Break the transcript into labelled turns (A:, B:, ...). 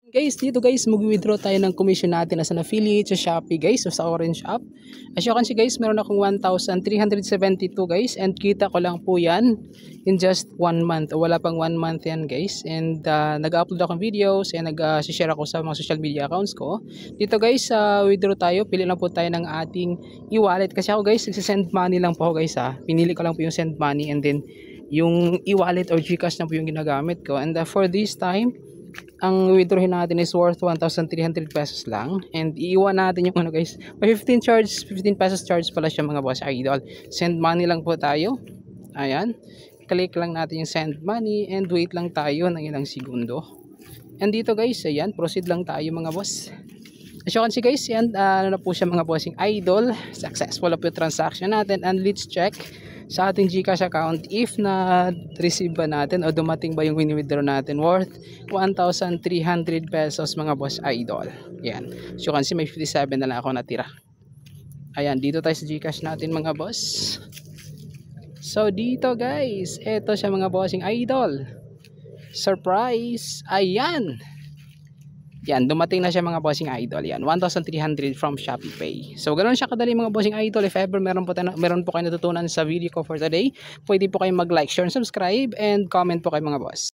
A: Guys, dito guys, mag-withdraw tayo ng commission natin as an affiliate sa Shopee guys, o sa Orange app. As you can see guys, meron akong 1,372 guys, and kita ko lang po yan in just 1 month. Wala pang 1 month yan guys, and nag-upload akong videos and nag-share ako sa mga social media accounts ko. Dito guys, withdraw tayo, pili lang po tayo ng ating e-wallet. Kasi ako guys, nagsisend money lang po ako guys ha. Pinili ko lang po yung send money, and then yung e-wallet or GCash na po yung ginagamit ko. And for this time, ang withdrawin natin is worth 1,300 pesos lang, and iiwan natin yung ano guys, may 15 pesos charge pala siya mga boss idol. Send money lang po tayo, ayan, click lang natin yung send money and wait lang tayo ng ilang segundo, and dito guys, ayan, proceed lang tayo mga boss. As you can see guys, yan, ano na po siya mga bossing idol, successful na po yung transaction natin. And let's check sa ating GCash account if na-receive ba natin o dumating ba yung win-withdraw natin worth 1,300 pesos mga boss idol. Yan, as you can see, may 57 na lang ako natira. Ayan, dito tayo sa GCash natin mga boss. So dito guys, eto siya mga bossing idol, surprise, ayan. Yan, dumating na siya mga bossing idol. Yan, 1,300 from Shopee Pay. So, ganoon siya kadali mga bossing idol. If ever meron po kayo natutunan sa video ko for today, pwede po kayong mag-like, share, and subscribe, and comment po kayo mga boss.